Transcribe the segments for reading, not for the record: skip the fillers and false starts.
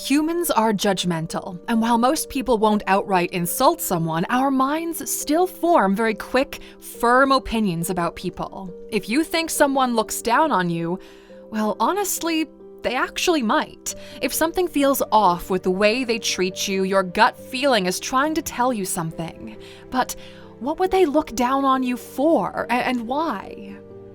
Humans are judgmental, and while most people won't outright insult someone, our minds still form very quick, firm opinions about people. If you think someone looks down on you, well, honestly, they actually might. If something feels off with the way they treat you, your gut feeling is trying to tell you something. But what would they look down on you for, and why?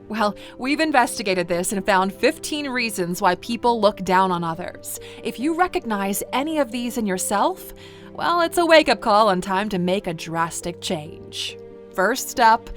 Well, we've investigated this and found 15 reasons why people look down on others. If you recognize any of these in yourself, well, it's a wake-up call and time to make a drastic change. First up,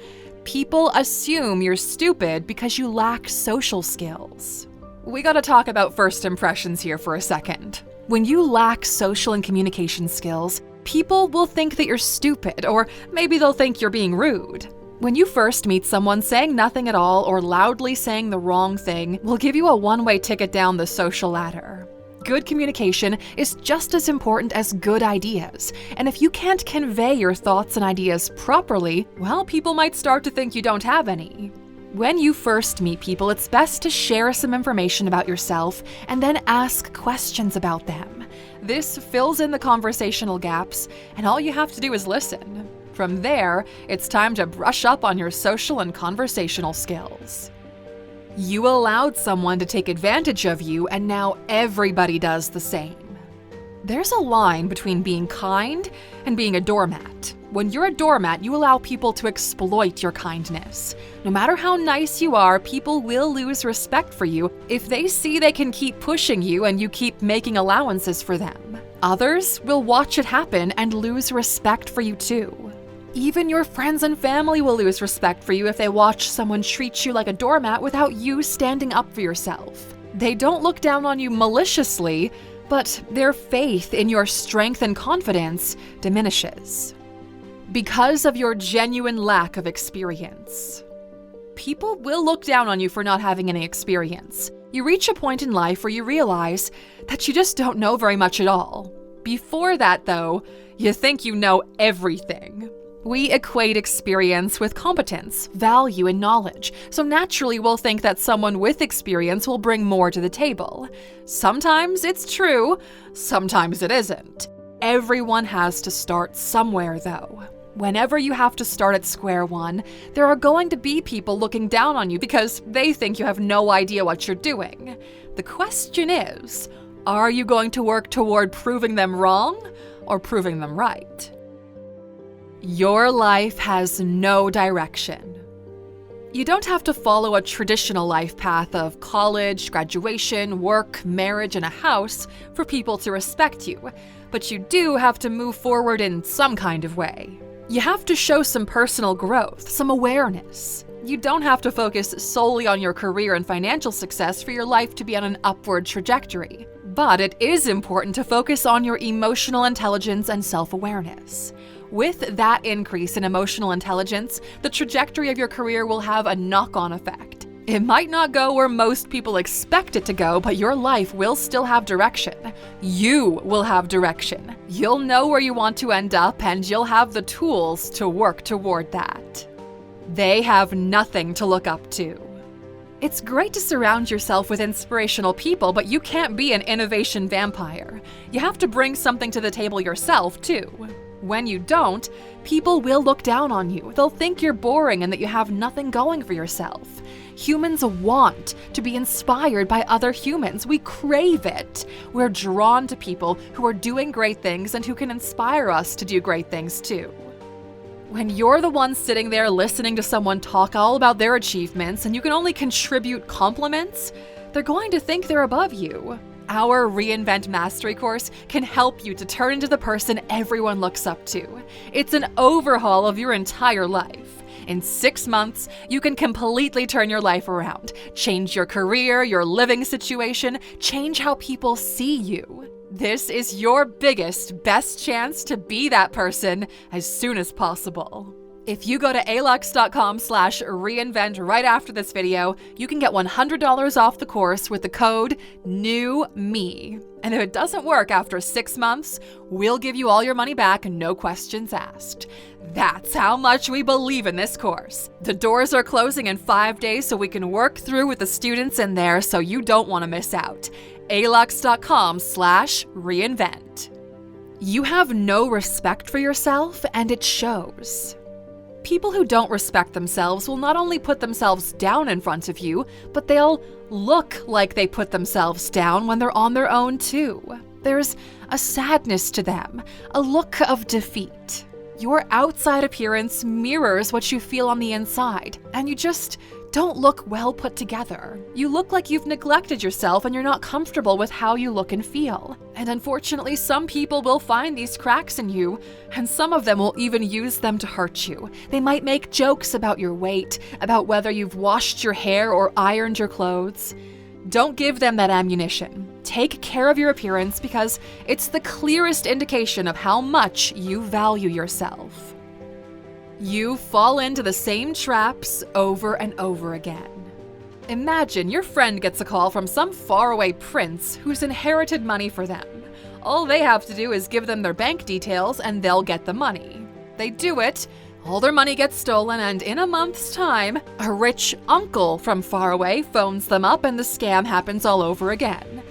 people assume you're stupid because you lack social skills. We gotta talk about first impressions here for a second. When you lack social and communication skills, people will think that you're stupid, or maybe they'll think you're being rude. When you first meet someone, saying nothing at all or loudly saying the wrong thing will give you a one-way ticket down the social ladder. Good communication is just as important as good ideas, and if you can't convey your thoughts and ideas properly, well, people might start to think you don't have any. When you first meet people, it's best to share some information about yourself and then ask questions about them. This fills in the conversational gaps, and all you have to do is listen. From there, it's time to brush up on your social and conversational skills. You allowed someone to take advantage of you, and now everybody does the same. There's a line between being kind and being a doormat. When you're a doormat, you allow people to exploit your kindness. No matter how nice you are, people will lose respect for you if they see they can keep pushing you and you keep making allowances for them. Others will watch it happen and lose respect for you too. Even your friends and family will lose respect for you if they watch someone treat you like a doormat without you standing up for yourself. They don't look down on you maliciously, but their faith in your strength and confidence diminishes. Because of your genuine lack of experience. People will look down on you for not having any experience. You reach a point in life where you realize that you just don't know very much at all. Before that, though, you think you know everything. We equate experience with competence, value, and knowledge, so naturally we'll think that someone with experience will bring more to the table. Sometimes it's true, sometimes it isn't. Everyone has to start somewhere, though. Whenever you have to start at square one, there are going to be people looking down on you because they think you have no idea what you're doing. The question is, are you going to work toward proving them wrong or proving them right? Your life has no direction. You don't have to follow a traditional life path of college, graduation, work, marriage, and a house for people to respect you, but you do have to move forward in some kind of way. You have to show some personal growth, some awareness. You don't have to focus solely on your career and financial success for your life to be on an upward trajectory. But it is important to focus on your emotional intelligence and self-awareness. With that increase in emotional intelligence, the trajectory of your career will have a knock-on effect. It might not go where most people expect it to go, but your life will still have direction. You will have direction. You'll know where you want to end up, and you'll have the tools to work toward that. They have nothing to look up to. It's great to surround yourself with inspirational people, but you can't be an innovation vampire. You have to bring something to the table yourself, too. When you don't, people will look down on you. They'll think you're boring and that you have nothing going for yourself. Humans want to be inspired by other humans. We crave it. We're drawn to people who are doing great things and who can inspire us to do great things too. When you're the one sitting there listening to someone talk all about their achievements and you can only contribute compliments, they're going to think they're above you. Our Reinvent Mastery course can help you to turn into the person everyone looks up to. It's an overhaul of your entire life. In 6 months, you can completely turn your life around, change your career, your living situation, change how people see you. This is your biggest, best chance to be that person as soon as possible. If you go to Alux.com/reinvent right after this video, you can get $100 off the course with the code NEWME. And if it doesn't work after 6 months, we'll give you all your money back, no questions asked. That's how much we believe in this course. The doors are closing in 5 days so we can work through with the students in there, so you don't want to miss out. Alux.com/reinvent. You have no respect for yourself, and it shows. People who don't respect themselves will not only put themselves down in front of you, but they'll look like they put themselves down when they're on their own too. There's a sadness to them, a look of defeat. Your outside appearance mirrors what you feel on the inside, and you just don't look well put together. You look like you've neglected yourself and you're not comfortable with how you look and feel. And unfortunately, some people will find these cracks in you, and some of them will even use them to hurt you. They might make jokes about your weight, about whether you've washed your hair or ironed your clothes. Don't give them that ammunition. Take care of your appearance because it's the clearest indication of how much you value yourself. You fall into the same traps over and over again. Imagine your friend gets a call from some faraway prince who's inherited money for them. All they have to do is give them their bank details and they'll get the money. They do it, all their money gets stolen, and in a month's time, a rich uncle from far away phones them up and the scam happens all over again.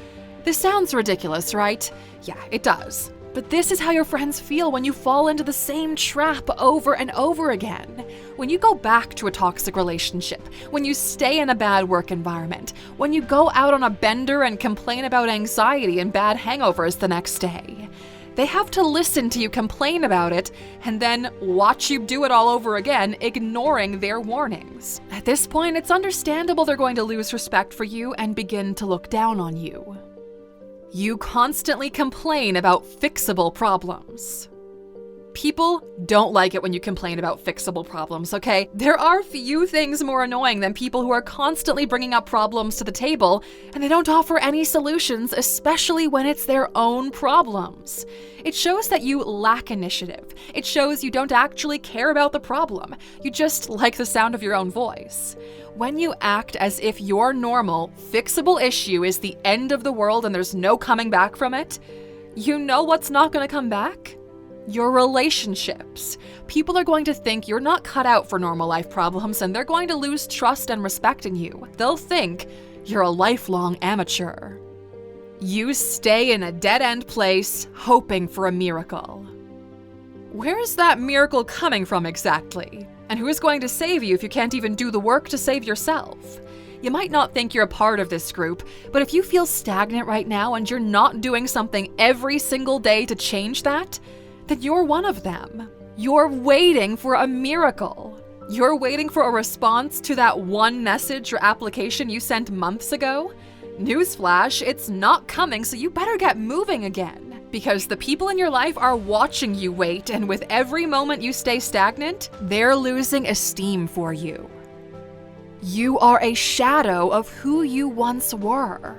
This sounds ridiculous, right? Yeah, it does. But this is how your friends feel when you fall into the same trap over and over again. When you go back to a toxic relationship, when you stay in a bad work environment, when you go out on a bender and complain about anxiety and bad hangovers the next day. They have to listen to you complain about it and then watch you do it all over again, ignoring their warnings. At this point, it's understandable they're going to lose respect for you and begin to look down on you. You constantly complain about fixable problems. People don't like it when you complain about fixable problems, okay? There are few things more annoying than people who are constantly bringing up problems to the table and they don't offer any solutions, especially when it's their own problems. It shows that you lack initiative. It shows you don't actually care about the problem. You just like the sound of your own voice. When you act as if your normal, fixable issue is the end of the world and there's no coming back from it, you know what's not going to come back? Your relationships. People are going to think you're not cut out for normal life problems and they're going to lose trust and respect in you. They'll think you're a lifelong amateur. You stay in a dead-end place hoping for a miracle. Where's that miracle coming from exactly? And who is going to save you if you can't even do the work to save yourself? You might not think you're a part of this group, but if you feel stagnant right now and you're not doing something every single day to change that, then you're one of them. You're waiting for a miracle. You're waiting for a response to that one message or application you sent months ago. Newsflash, it's not coming, so you better get moving again. Because the people in your life are watching you wait, and with every moment you stay stagnant, they're losing esteem for you. You are a shadow of who you once were.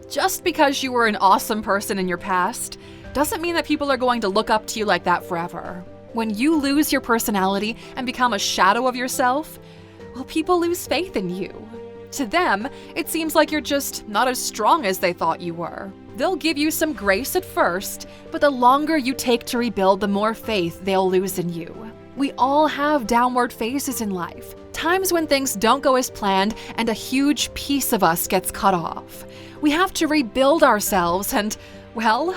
Just because you were an awesome person in your past doesn't mean that people are going to look up to you like that forever. When you lose your personality and become a shadow of yourself, well, people lose faith in you. To them, it seems like you're just not as strong as they thought you were. They'll give you some grace at first, but the longer you take to rebuild, the more faith they'll lose in you. We all have downward phases in life, times when things don't go as planned and a huge piece of us gets cut off. We have to rebuild ourselves and, well,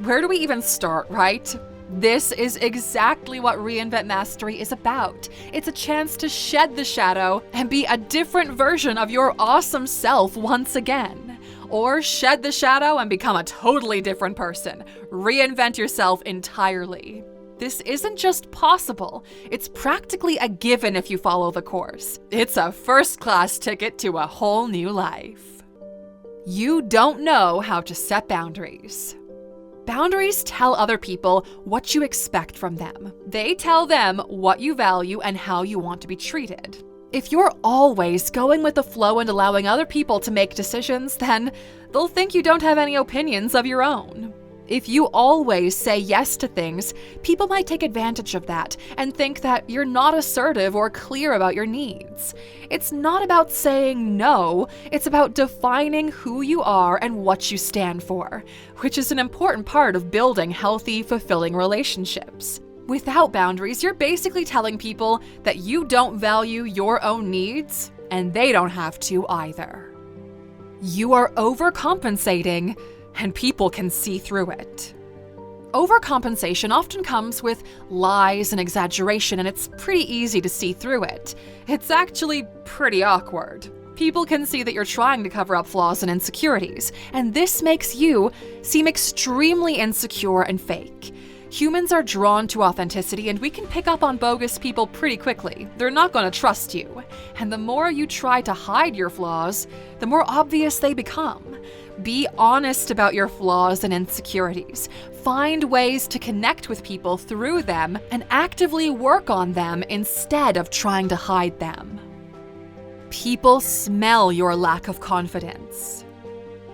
where do we even start, right? This is exactly what Reinvent Mastery is about. It's a chance to shed the shadow and be a different version of your awesome self once again. Or shed the shadow and become a totally different person. Reinvent yourself entirely. This isn't just possible, it's practically a given if you follow the course. It's a first-class ticket to a whole new life. You don't know how to set boundaries. Boundaries tell other people what you expect from them. They tell them what you value and how you want to be treated. If you're always going with the flow and allowing other people to make decisions, then they'll think you don't have any opinions of your own. If you always say yes to things, people might take advantage of that and think that you're not assertive or clear about your needs. It's not about saying no, it's about defining who you are and what you stand for, which is an important part of building healthy, fulfilling relationships. Without boundaries, you're basically telling people that you don't value your own needs, and they don't have to either. You are overcompensating, and people can see through it. Overcompensation often comes with lies and exaggeration, and it's pretty easy to see through it. It's actually pretty awkward. People can see that you're trying to cover up flaws and insecurities, and this makes you seem extremely insecure and fake. Humans are drawn to authenticity, and we can pick up on bogus people pretty quickly. They're not going to trust you. And the more you try to hide your flaws, the more obvious they become. Be honest about your flaws and insecurities. Find ways to connect with people through them and actively work on them instead of trying to hide them. People smell your lack of confidence.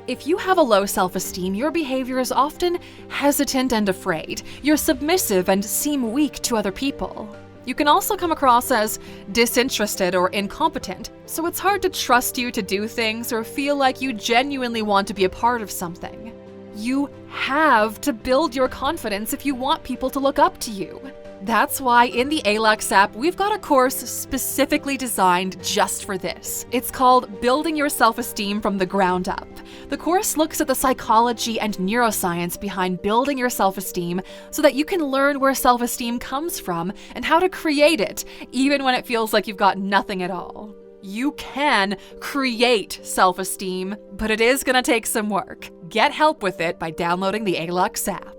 If you have a low self-esteem, your behavior is often hesitant and afraid. You're submissive and seem weak to other people. You can also come across as disinterested or incompetent, so it's hard to trust you to do things or feel like you genuinely want to be a part of something. You have to build your confidence if you want people to look up to you. That's why in the Alux app, we've got a course specifically designed just for this. It's called Building Your Self-Esteem from the Ground Up. The course looks at the psychology and neuroscience behind building your self-esteem so that you can learn where self-esteem comes from and how to create it, even when it feels like you've got nothing at all. You can create self-esteem, but it is going to take some work. Get help with it by downloading the Alux app.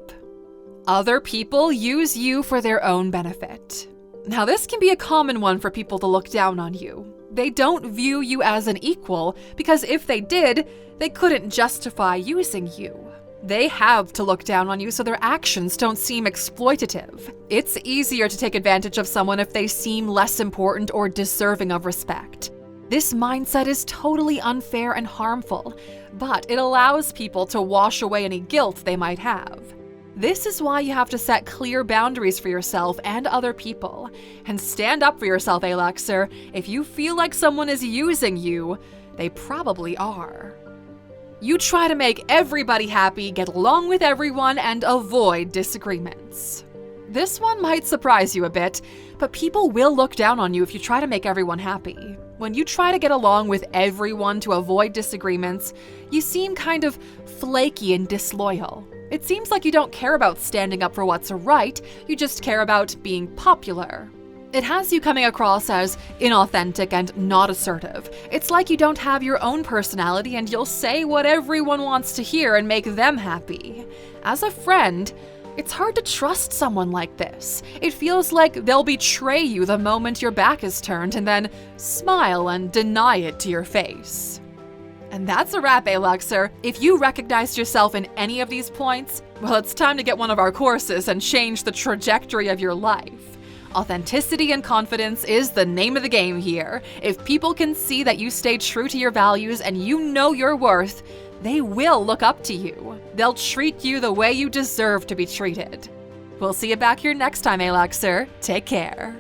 Other people use you for their own benefit. Now, this can be a common one for people to look down on you. They don't view you as an equal because if they did, they couldn't justify using you. They have to look down on you so their actions don't seem exploitative. It's easier to take advantage of someone if they seem less important or deserving of respect. This mindset is totally unfair and harmful, but it allows people to wash away any guilt they might have. This is why you have to set clear boundaries for yourself and other people. And stand up for yourself, Aluxer. If you feel like someone is using you, they probably are. You try to make everybody happy, get along with everyone, and avoid disagreements. This one might surprise you a bit, but people will look down on you if you try to make everyone happy. When you try to get along with everyone to avoid disagreements, you seem kind of flaky and disloyal. It seems like you don't care about standing up for what's right, you just care about being popular. It has you coming across as inauthentic and not assertive. It's like you don't have your own personality and you'll say what everyone wants to hear and make them happy. As a friend, it's hard to trust someone like this. It feels like they'll betray you the moment your back is turned and then smile and deny it to your face. And that's a wrap, Aluxer. If you recognized yourself in any of these points, well, it's time to get one of our courses and change the trajectory of your life. Authenticity and confidence is the name of the game here. If people can see that you stay true to your values and you know your worth, they will look up to you. They'll treat you the way you deserve to be treated. We'll see you back here next time, Aluxer. Take care.